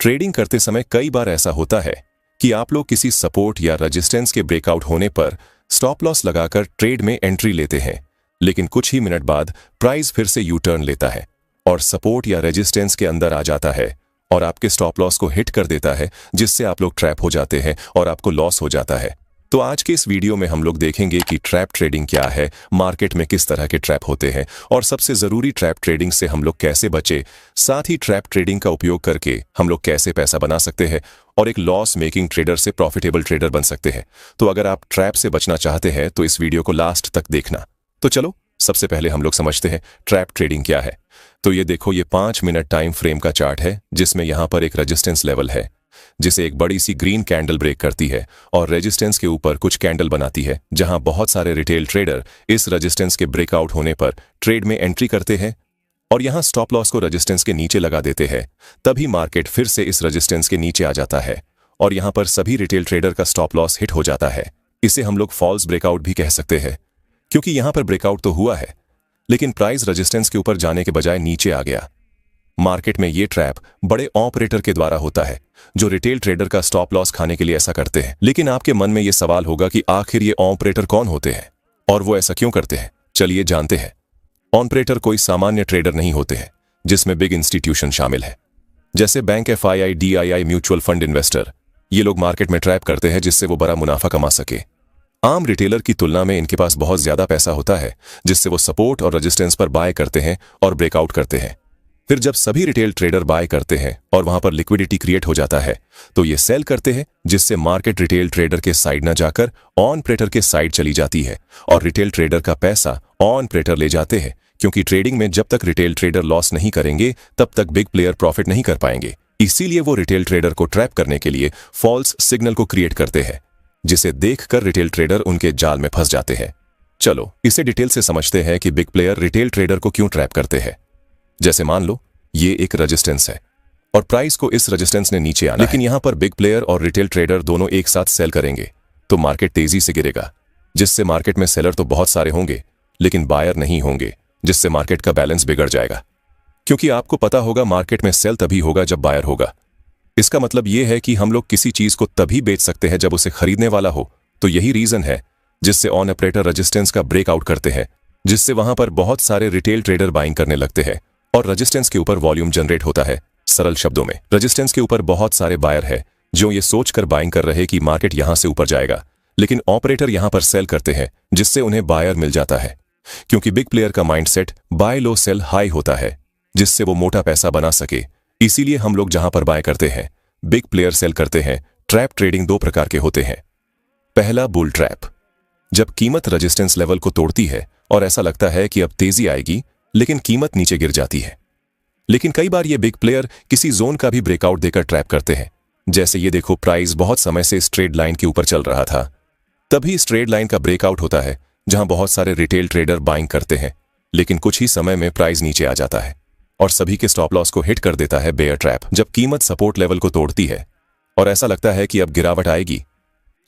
Trading करते समय कई बार ऐसा होता है कि आप लोग किसी सपोर्ट या रेजिस्टेंस के ब्रेकआउट होने पर स्टॉप लॉस लगाकर ट्रेड में एंट्री लेते हैं, लेकिन कुछ ही मिनट बाद प्राइस फिर से यू टर्न लेता है और सपोर्ट या रेजिस्टेंस के अंदर आ जाता है और आपके स्टॉप लॉस को हिट कर देता है, जिससे आप लोग ट्रैप हो जाते हैं और आपको लॉस हो जाता है। तो आज के इस वीडियो में हम लोग देखेंगे कि ट्रैप ट्रेडिंग क्या है, मार्केट में किस तरह के ट्रैप होते हैं और सबसे जरूरी ट्रैप ट्रेडिंग से हम लोग कैसे बचे, साथ ही ट्रैप ट्रेडिंग का उपयोग करके हम लोग कैसे पैसा बना सकते हैं और एक लॉस मेकिंग ट्रेडर से प्रॉफिटेबल ट्रेडर बन सकते हैं। तो अगर आप ट्रैप से बचना चाहते हैं तो इस वीडियो को लास्ट तक देखना। तो चलो सबसे पहले हम लोग समझते हैं ट्रैप ट्रेडिंग क्या है। तो ये देखो, ये 5 मिनट टाइम फ्रेम का चार्ट है जिसमें यहाँ पर एक रेजिस्टेंस लेवल है जिसे एक बड़ी सी ग्रीन कैंडल ब्रेक करती है और रेजिस्टेंस के ऊपर कुछ कैंडल बनाती है, जहां बहुत सारे रिटेल ट्रेडर इस रेजिस्टेंस के ब्रेकआउट होने पर ट्रेड में एंट्री करते हैं और यहां स्टॉप लॉस को रेजिस्टेंस के नीचे लगा देते हैं। तभी मार्केट फिर से इस रेजिस्टेंस के नीचे आ जाता है और यहां पर सभी रिटेल ट्रेडर का स्टॉप लॉस हिट हो जाता है। इसे हम लोग फॉल्स ब्रेकआउट भी कह सकते हैं, क्योंकि यहां पर ब्रेकआउट तो हुआ है लेकिन प्राइस रेजिस्टेंस के ऊपर जाने के बजाय नीचे आ गया। मार्केट में ये ट्रैप बड़े ऑपरेटर के द्वारा होता है जो रिटेल ट्रेडर का स्टॉप लॉस खाने के लिए ऐसा करते हैं। लेकिन आपके मन में ये सवाल होगा कि आखिर ये ऑपरेटर कौन होते हैं और वो ऐसा क्यों करते हैं। चलिए जानते हैं। ऑपरेटर कोई सामान्य ट्रेडर नहीं होते हैं, जिसमें बिग इंस्टीट्यूशन शामिल है, जैसे bank, FII, DII, mutual fund investor. ये लोग मार्केट में ट्रैप करते हैं जिससे वो बड़ा मुनाफा कमा सके। आम रिटेलर की तुलना में इनके पास बहुत ज्यादा पैसा होता है, जिससे वो सपोर्ट और रेजिस्टेंस पर बाय करते हैं और ब्रेकआउट करते हैं। फिर जब सभी रिटेल ट्रेडर बाय करते हैं और वहां पर लिक्विडिटी क्रिएट हो जाता है तो ये सेल करते हैं, जिससे मार्केट रिटेल ट्रेडर के साइड न जाकर ऑपरेटर के साइड चली जाती है और रिटेल ट्रेडर का पैसा ऑपरेटर ले जाते हैं, क्योंकि ट्रेडिंग में जब तक रिटेल ट्रेडर लॉस नहीं करेंगे तब तक बिग प्लेयर प्रॉफिट नहीं कर पाएंगे। इसीलिए वो रिटेल ट्रेडर को ट्रैप करने के लिए फॉल्स सिग्नल को क्रिएट करते हैं, जिसे देखकर रिटेल ट्रेडर उनके जाल में फंस जाते हैं। चलो इसे डिटेल से समझते हैं कि बिग प्लेयर रिटेल ट्रेडर को क्यों ट्रैप करते हैं। जैसे मान लो ये एक रेजिस्टेंस है और प्राइस को इस रेजिस्टेंस ने नीचे आना, लेकिन यहां पर बिग प्लेयर और रिटेल ट्रेडर दोनों एक साथ सेल करेंगे तो मार्केट तेजी से गिरेगा, जिससे मार्केट में सेलर तो बहुत सारे होंगे लेकिन बायर नहीं होंगे, जिससे मार्केट का बैलेंस बिगड़ जाएगा। क्योंकि आपको पता होगा मार्केट में सेल तभी होगा जब बायर होगा। इसका मतलब यह है कि हम लोग किसी चीज को तभी बेच सकते हैं जब उसे खरीदने वाला हो। तो यही रीजन है जिससे ऑन ऑपरेटर रेजिस्टेंस का ब्रेकआउट करते हैं, जिससे वहां पर बहुत सारे रिटेल ट्रेडर बाइंग करने लगते हैं और रेजिस्टेंस के ऊपर वॉल्यूम जनरेट होता है। सरल शब्दों में रेजिस्टेंस के ऊपर बहुत सारे बायर है जो ये सोचकर बाइंग कर रहे कि मार्केट यहां से ऊपर जाएगा, लेकिन ऑपरेटर यहां पर सेल करते हैं, जिससे उन्हें बायर मिल जाता है। क्योंकि बिग प्लेयर का माइंडसेट बाय लो सेल हाई होता है, जिससे वो मोटा पैसा बना सके। इसीलिए हम लोग जहां पर बाय करते हैं बिग प्लेयर सेल करते हैं। ट्रैप ट्रेडिंग 2 प्रकार के होते हैं। पहला, बुल ट्रैप, जब कीमत रेजिस्टेंस लेवल को तोड़ती है और ऐसा लगता है कि अब तेजी आएगी, लेकिन कीमत नीचे गिर जाती है। लेकिन कई बार ये बिग प्लेयर किसी जोन का भी ब्रेकआउट देकर ट्रैप करते हैं। जैसे ये देखो, प्राइस बहुत समय से स्ट्रेट लाइन के ऊपर चल रहा था, तभी स्ट्रेट लाइन का ब्रेकआउट होता है जहां बहुत सारे रिटेल ट्रेडर बाइंग करते हैं, लेकिन कुछ ही समय में प्राइस नीचे आ जाता है और सभी के स्टॉप लॉस को हिट कर देता है बेयर ट्रैप। जब कीमत सपोर्ट लेवल को तोड़ती है और ऐसा लगता है कि अब गिरावट आएगी,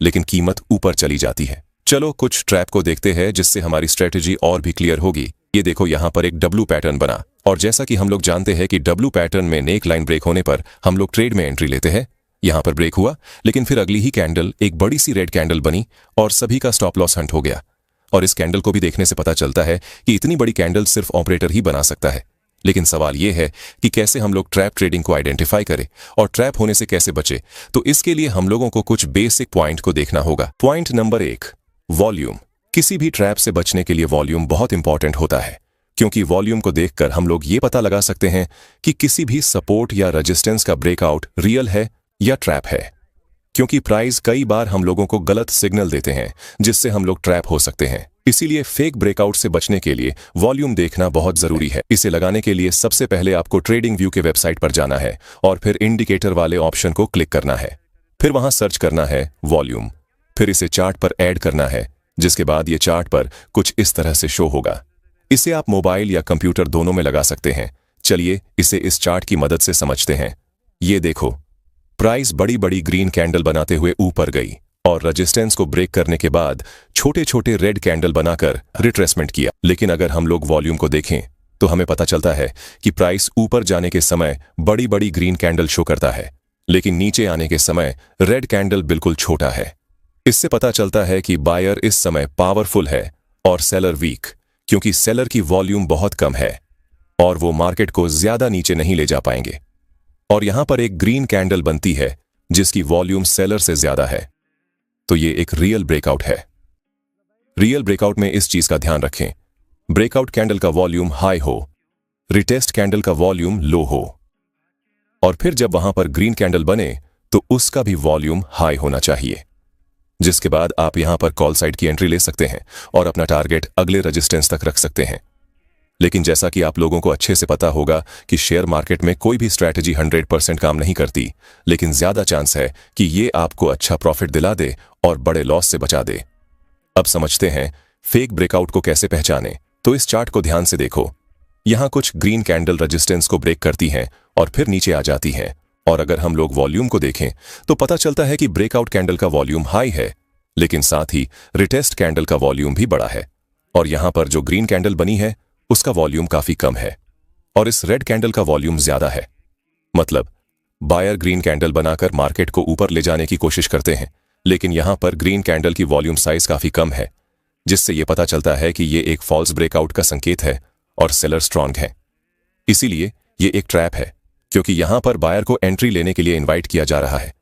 लेकिन कीमत ऊपर चली जाती है। चलो कुछ ट्रैप को देखते हैं जिससे हमारी स्ट्रेटेजी और भी क्लियर होगी। ये देखो, यहां पर एक डब्ल्यू पैटर्न बना और जैसा कि हम लोग जानते हैं कि डब्ल्यू पैटर्न में नेक लाइन ब्रेक होने पर हम लोग ट्रेड में एंट्री लेते हैं। यहां पर ब्रेक हुआ, लेकिन फिर अगली ही कैंडल एक बड़ी सी रेड कैंडल बनी और सभी का स्टॉप लॉस हंट हो गया। और इस कैंडल को भी देखने से पता चलता है कि इतनी बड़ी कैंडल सिर्फ ऑपरेटर ही बना सकता है। लेकिन सवाल यह है कि कैसे हम लोग ट्रैप ट्रेडिंग को आइडेंटिफाई करें और ट्रैप होने से कैसे बचे। तो इसके लिए हम लोगों को कुछ बेसिक पॉइंट को देखना होगा। Point number 1, volume. किसी भी ट्रैप से बचने के लिए वॉल्यूम बहुत इंपॉर्टेंट होता है, क्योंकि वॉल्यूम को देखकर हम लोग ये पता लगा सकते हैं कि किसी भी सपोर्ट या रेजिस्टेंस का ब्रेकआउट रियल है या ट्रैप है। क्योंकि प्राइस कई बार हम लोगों को गलत सिग्नल देते हैं, जिससे हम लोग ट्रैप हो सकते हैं। इसीलिए फेक ब्रेकआउट से बचने के लिए वॉल्यूम देखना बहुत जरूरी है। इसे लगाने के लिए सबसे पहले आपको ट्रेडिंग व्यू के वेबसाइट पर जाना है और फिर इंडिकेटर वाले ऑप्शन को क्लिक करना है। फिर वहां सर्च करना है वॉल्यूम, फिर इसे चार्ट पर ऐड करना है, जिसके बाद ये चार्ट पर कुछ इस तरह से शो होगा। इसे आप मोबाइल या कंप्यूटर दोनों में लगा सकते हैं। चलिए इसे इस चार्ट की मदद से समझते हैं। ये देखो, प्राइस बड़ी बड़ी ग्रीन कैंडल बनाते हुए ऊपर गई और रेजिस्टेंस को ब्रेक करने के बाद छोटे छोटे रेड कैंडल बनाकर रिट्रेसमेंट किया। लेकिन अगर हम लोग वॉल्यूम को देखें तो हमें पता चलता है कि प्राइस ऊपर जाने के समय बड़ी बड़ी ग्रीन कैंडल शो करता है लेकिन नीचे आने के समय रेड कैंडल बिल्कुल छोटा है। इससे पता चलता है कि बायर इस समय पावरफुल है और सेलर वीक, क्योंकि सेलर की वॉल्यूम बहुत कम है और वो मार्केट को ज्यादा नीचे नहीं ले जा पाएंगे। और यहां पर एक ग्रीन कैंडल बनती है जिसकी वॉल्यूम सेलर से ज्यादा है, तो ये एक रियल ब्रेकआउट है। रियल ब्रेकआउट में इस चीज का ध्यान रखें, ब्रेकआउट कैंडल का वॉल्यूम हाई हो, रिटेस्ट कैंडल का वॉल्यूम लो हो, और फिर जब वहां पर ग्रीन कैंडल बने तो उसका भी वॉल्यूम हाई होना चाहिए, जिसके बाद आप यहां पर कॉल साइड की एंट्री ले सकते हैं और अपना टारगेट अगले रेजिस्टेंस तक रख सकते हैं। लेकिन जैसा कि आप लोगों को अच्छे से पता होगा कि शेयर मार्केट में कोई भी स्ट्रैटेजी 100% काम नहीं करती, लेकिन ज्यादा चांस है कि ये आपको अच्छा प्रॉफिट दिला दे और बड़े लॉस से बचा दे। अब समझते हैं फेक ब्रेकआउट को कैसे पहचाने। तो इस चार्ट को ध्यान से देखो, यहां कुछ ग्रीन कैंडल रेजिस्टेंस को ब्रेक करती हैं और फिर नीचे आ जाती हैं, और अगर हम लोग वॉल्यूम को देखें तो पता चलता है कि ब्रेकआउट कैंडल का वॉल्यूम हाई है, लेकिन साथ ही रिटेस्ट कैंडल का वॉल्यूम भी बड़ा है, और यहां पर जो ग्रीन कैंडल बनी है उसका वॉल्यूम काफी कम है और इस रेड कैंडल का वॉल्यूम ज्यादा है। मतलब बायर ग्रीन कैंडल बनाकर मार्केट को ऊपर ले जाने की कोशिश करते हैं, लेकिन यहां पर ग्रीन कैंडल की वॉल्यूम साइज काफी कम है, जिससे यह पता चलता है कि यह एक फॉल्स ब्रेकआउट का संकेत है और सेलर स्ट्रांग है। इसीलिए यह एक ट्रैप है, क्योंकि यहां पर बायर को एंट्री लेने के लिए इनवाइट किया जा रहा है।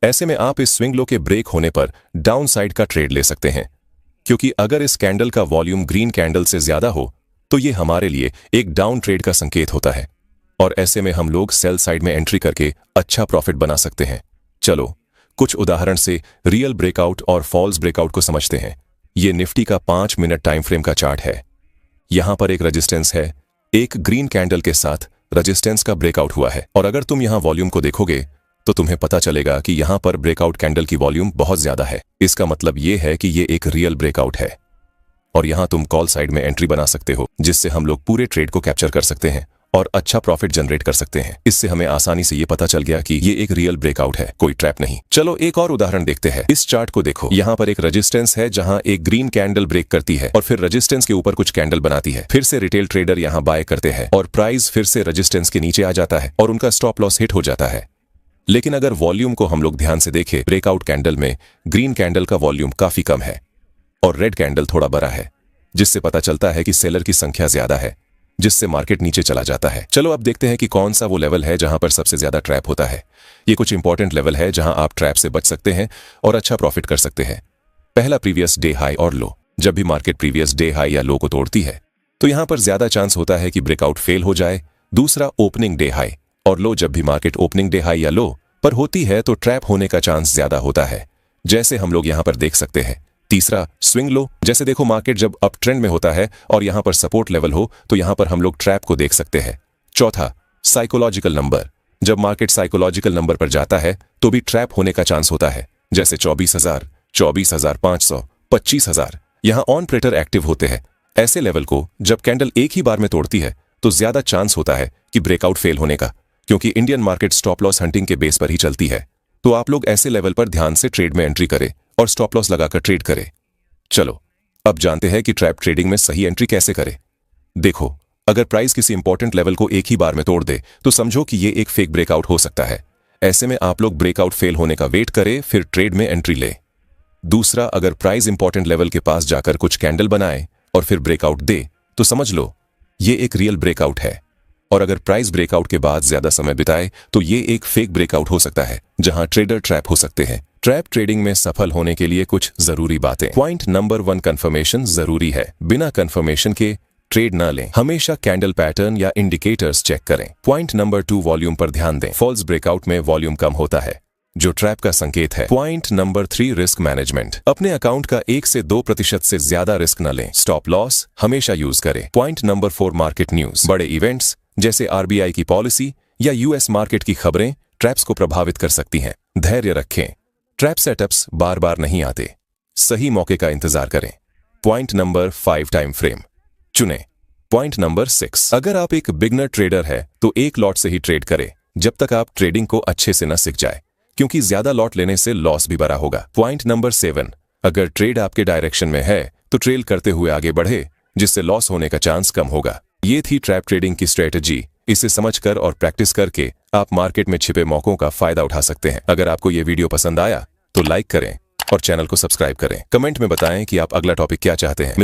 ऐसे में आप इस स्विंग लो के ब्रेक होने पर डाउन साइड का ट्रेड ले सकते हैं, क्योंकि अगर इस कैंडल का वॉल्यूम ग्रीन कैंडल से ज्यादा हो तो ये हमारे लिए एक डाउन ट्रेड का संकेत होता है, और ऐसे में हम लोग सेल साइड में एंट्री करके अच्छा प्रॉफिट बना सकते हैं। चलो कुछ उदाहरण से रियल ब्रेकआउट और फॉल्स ब्रेकआउट को समझते हैं। ये निफ्टी का 5 मिनट टाइम फ्रेम का चार्ट है। यहां पर एक रेजिस्टेंस है, एक ग्रीन कैंडल के साथ रेजिस्टेंस का ब्रेकआउट हुआ है, और अगर तुम यहां वॉल्यूम को देखोगे तो तुम्हें पता चलेगा कि यहां पर ब्रेकआउट कैंडल की वॉल्यूम बहुत ज्यादा है। इसका मतलब यह है कि यह एक रियल ब्रेकआउट है, और यहां तुम कॉल साइड में एंट्री बना सकते हो, जिससे हम लोग पूरे ट्रेड को कैप्चर कर सकते हैं और अच्छा प्रॉफिट जनरेट कर सकते हैं। इससे हमें आसानी से ये पता चल गया कि ये एक रियल ब्रेकआउट है, कोई ट्रैप नहीं। चलो एक और उदाहरण देखते हैं। इस चार्ट को देखो, यहाँ पर एक रेजिस्टेंस है जहां एक ग्रीन कैंडल ब्रेक करती है और फिर रेजिस्टेंस के ऊपर कुछ कैंडल बनाती है। फिर से रिटेल ट्रेडर यहाँ बाय करते हैं और प्राइस फिर से रेजिस्टेंस के नीचे आ जाता है और उनका स्टॉप लॉस हिट हो जाता है। लेकिन अगर वॉल्यूम को हम लोग ध्यान से देखें, ब्रेकआउट कैंडल में ग्रीन कैंडल का वॉल्यूम काफी कम है और रेड कैंडल थोड़ा बड़ा है, जिससे पता चलता है कि सेलर की संख्या ज्यादा है, जिससे मार्केट नीचे चला जाता है। चलो अब देखते हैं कि कौन सा वो लेवल है जहां पर सबसे ज्यादा ट्रैप होता है। ये कुछ इंपॉर्टेंट लेवल है जहां आप ट्रैप से बच सकते हैं और अच्छा प्रॉफिट कर सकते हैं। पहला, प्रीवियस डे हाई और लो। जब भी मार्केट प्रीवियस डे हाई या लो को तोड़ती है तो यहां पर ज्यादा चांस होता है कि ब्रेकआउट फेल हो जाए। दूसरा, ओपनिंग डे हाई और लो। जब भी मार्केट ओपनिंग डे हाई या लो पर होती है तो ट्रैप होने का चांस ज्यादा होता है, जैसे हम लोग यहां पर देख सकते हैं। तीसरा, स्विंग लो। जैसे देखो, मार्केट जब अप ट्रेंड में होता है और यहां पर सपोर्ट लेवल हो तो यहां पर हम लोग ट्रैप को देख सकते हैं। चौथा, साइकोलॉजिकल नंबर। जब मार्केट साइकोलॉजिकल नंबर पर जाता है तो भी ट्रैप होने का चांस होता है, जैसे 24,000, 24,500, 25,000। यहां ऑन प्रेटर एक्टिव होते हैं। ऐसे लेवल को जब कैंडल एक ही बार में तोड़ती है तो ज्यादा चांस होता है कि ब्रेकआउट फेल होने का, क्योंकि Indian market stop loss hunting के बेस पर ही चलती है। तो आप लोग ऐसे लेवल पर ध्यान से ट्रेड में एंट्री करें और स्टॉप लॉस लगाकर ट्रेड करें। चलो अब जानते हैं कि ट्रैप ट्रेडिंग में सही एंट्री कैसे करें। देखो, अगर प्राइस किसी इंपॉर्टेंट लेवल को एक ही बार में तोड़ दे तो समझो कि ये एक फेक ब्रेकआउट हो सकता है। ऐसे में आप लोग ब्रेकआउट फेल होने का वेट करें, फिर ट्रेड में एंट्री ले। दूसरा, अगर प्राइस इंपॉर्टेंट लेवल के पास जाकर कुछ कैंडल बनाए और फिर ब्रेकआउट दे तो समझ लो ये एक रियल ब्रेकआउट है, और अगर प्राइस ब्रेकआउट के बाद ज्यादा समय बिताए तो ये एक फेक ब्रेकआउट हो सकता है, जहां ट्रेडर ट्रैप हो सकते हैं। ट्रैप ट्रेडिंग में सफल होने के लिए कुछ जरूरी बातें। पॉइंट नंबर 1, कंफर्मेशन जरूरी है। बिना कंफर्मेशन के ट्रेड न लें। हमेशा कैंडल पैटर्न या इंडिकेटर्स चेक करें। पॉइंट नंबर 2, वॉल्यूम पर ध्यान दें। फॉल्स ब्रेकआउट में वॉल्यूम कम होता है, जो ट्रैप का संकेत है। Point number 3, risk management. अपने अकाउंट का 1 से 2% से ज्यादा रिस्क न लें। स्टॉप लॉस हमेशा यूज करें। Point number 4, market news. बड़े इवेंट्स जैसे आरबीआई की पॉलिसी या यूएस मार्केट की खबरें ट्रैप्स को प्रभावित कर सकती हैं। धैर्य रखें, ट्रैप सेटअप्स बार बार नहीं आते, सही मौके का इंतजार करें। पॉइंट नंबर 5, टाइम फ्रेम चुनें। पॉइंट नंबर 6, अगर आप एक बिगनर ट्रेडर है तो एक लॉट से ही ट्रेड करें जब तक आप ट्रेडिंग को अच्छे से न सीख जाए, क्योंकि ज्यादा लॉट लेने से लॉस भी बड़ा होगा। पॉइंट नंबर 7, अगर ट्रेड आपके डायरेक्शन में है तो ट्रेल करते हुए आगे बढ़े, जिससे लॉस होने का चांस कम होगा। ये थी ट्रैप ट्रेडिंग की स्ट्रेटजी। इसे समझकर और प्रैक्टिस करके आप मार्केट में छिपे मौकों का फायदा उठा सकते हैं। अगर आपको ये वीडियो पसंद आया तो लाइक करें और चैनल को सब्सक्राइब करें। कमेंट में बताएं कि आप अगला टॉपिक क्या चाहते हैं।